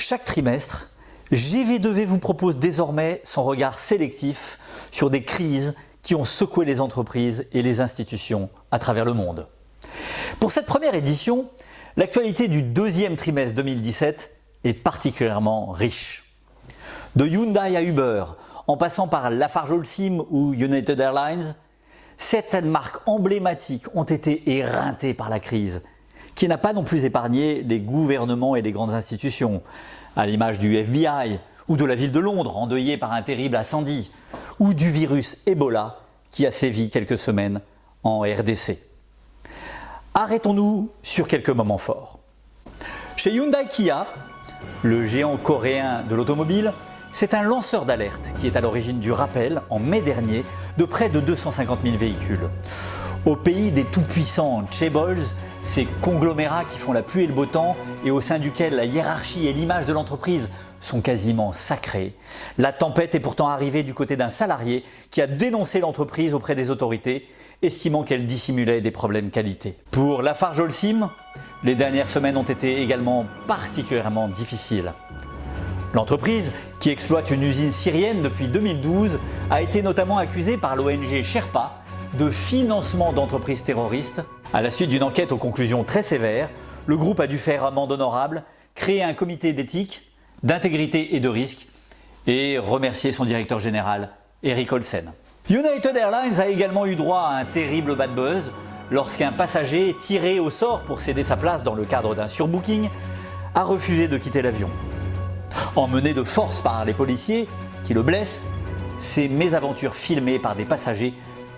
Chaque trimestre, GV2V vous propose désormais son regard sélectif sur des crises qui ont secoué les entreprises et les institutions à travers le monde. Pour cette première édition, l'actualité du deuxième trimestre 2017 est particulièrement riche. De Hyundai à Uber, en passant par Lafarge-Holcim ou United Airlines, certaines marques emblématiques ont été éreintées par la crise, qui n'a pas non plus épargné les gouvernements et les grandes institutions, à l'image du FBI ou de la ville de Londres endeuillée par un terrible incendie, ou du virus Ebola qui a sévi quelques semaines en RDC. Arrêtons-nous sur quelques moments forts. Chez Hyundai Kia, le géant coréen de l'automobile, c'est un lanceur d'alerte qui est à l'origine du rappel, en mai dernier, de près de 250 000 véhicules. Au pays des tout-puissants chaebols, ces conglomérats qui font la pluie et le beau temps et au sein duquel la hiérarchie et l'image de l'entreprise sont quasiment sacrées, la tempête est pourtant arrivée du côté d'un salarié qui a dénoncé l'entreprise auprès des autorités, estimant qu'elle dissimulait des problèmes qualité. Pour Lafarge-Holcim, les dernières semaines ont été également particulièrement difficiles. L'entreprise, qui exploite une usine syrienne depuis 2012, a été notamment accusée par l'ONG Sherpa de financement d'entreprises terroristes. À la suite d'une enquête aux conclusions très sévères, le groupe a dû faire amende honorable, créer un comité d'éthique, d'intégrité et de risque et remercier son directeur général, Erik Olsen. United Airlines a également eu droit à un terrible bad buzz lorsqu'un passager tiré au sort pour céder sa place dans le cadre d'un surbooking a refusé de quitter l'avion. Emmené de force par les policiers qui le blessent, ces mésaventures filmées par des passagers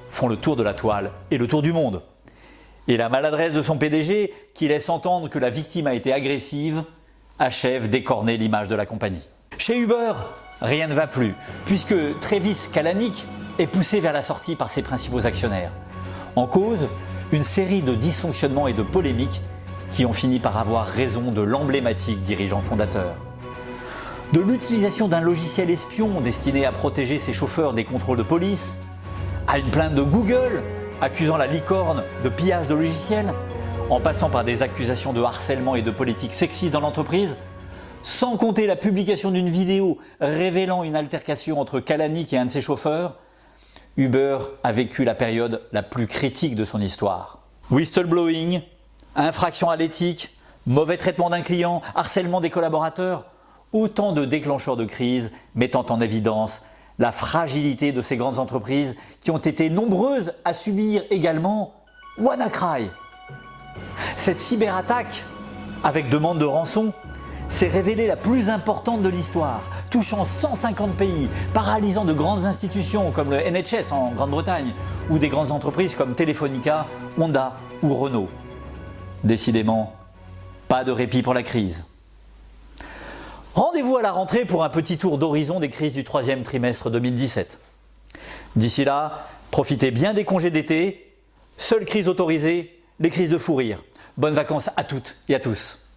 font le tour de la toile et le tour du monde. Et la maladresse de son PDG, qui laisse entendre que la victime a été agressive, achève d'écorner l'image de la compagnie. Chez Uber, rien ne va plus, puisque Travis Kalanick est poussé vers la sortie par ses principaux actionnaires. En cause, une série de dysfonctionnements et de polémiques qui ont fini par avoir raison de l'emblématique dirigeant fondateur. De l'utilisation d'un logiciel espion destiné à protéger ses chauffeurs des contrôles de police, à une plainte de Google accusant la licorne de pillage de logiciels, en passant par des accusations de harcèlement et de politique sexiste dans l'entreprise, sans compter la publication d'une vidéo révélant une altercation entre Kalanick et un de ses chauffeurs, Uber a vécu la période la plus critique de son histoire. Whistleblowing, infraction à l'éthique, mauvais traitement d'un client, harcèlement des collaborateurs, autant de déclencheurs de crise mettant en évidence la fragilité de ces grandes entreprises qui ont été nombreuses à subir également WannaCry. Cette cyberattaque, avec demande de rançon, s'est révélée la plus importante de l'histoire, touchant 150 pays, paralysant de grandes institutions comme le NHS en Grande-Bretagne ou des grandes entreprises comme Telefonica, Honda ou Renault. Décidément, pas de répit pour la crise. Rendez-vous à la rentrée pour un petit tour d'horizon des crises du troisième trimestre 2017. D'ici là, profitez bien des congés d'été. Seule crise autorisée, les crises de fou rire. Bonnes vacances à toutes et à tous.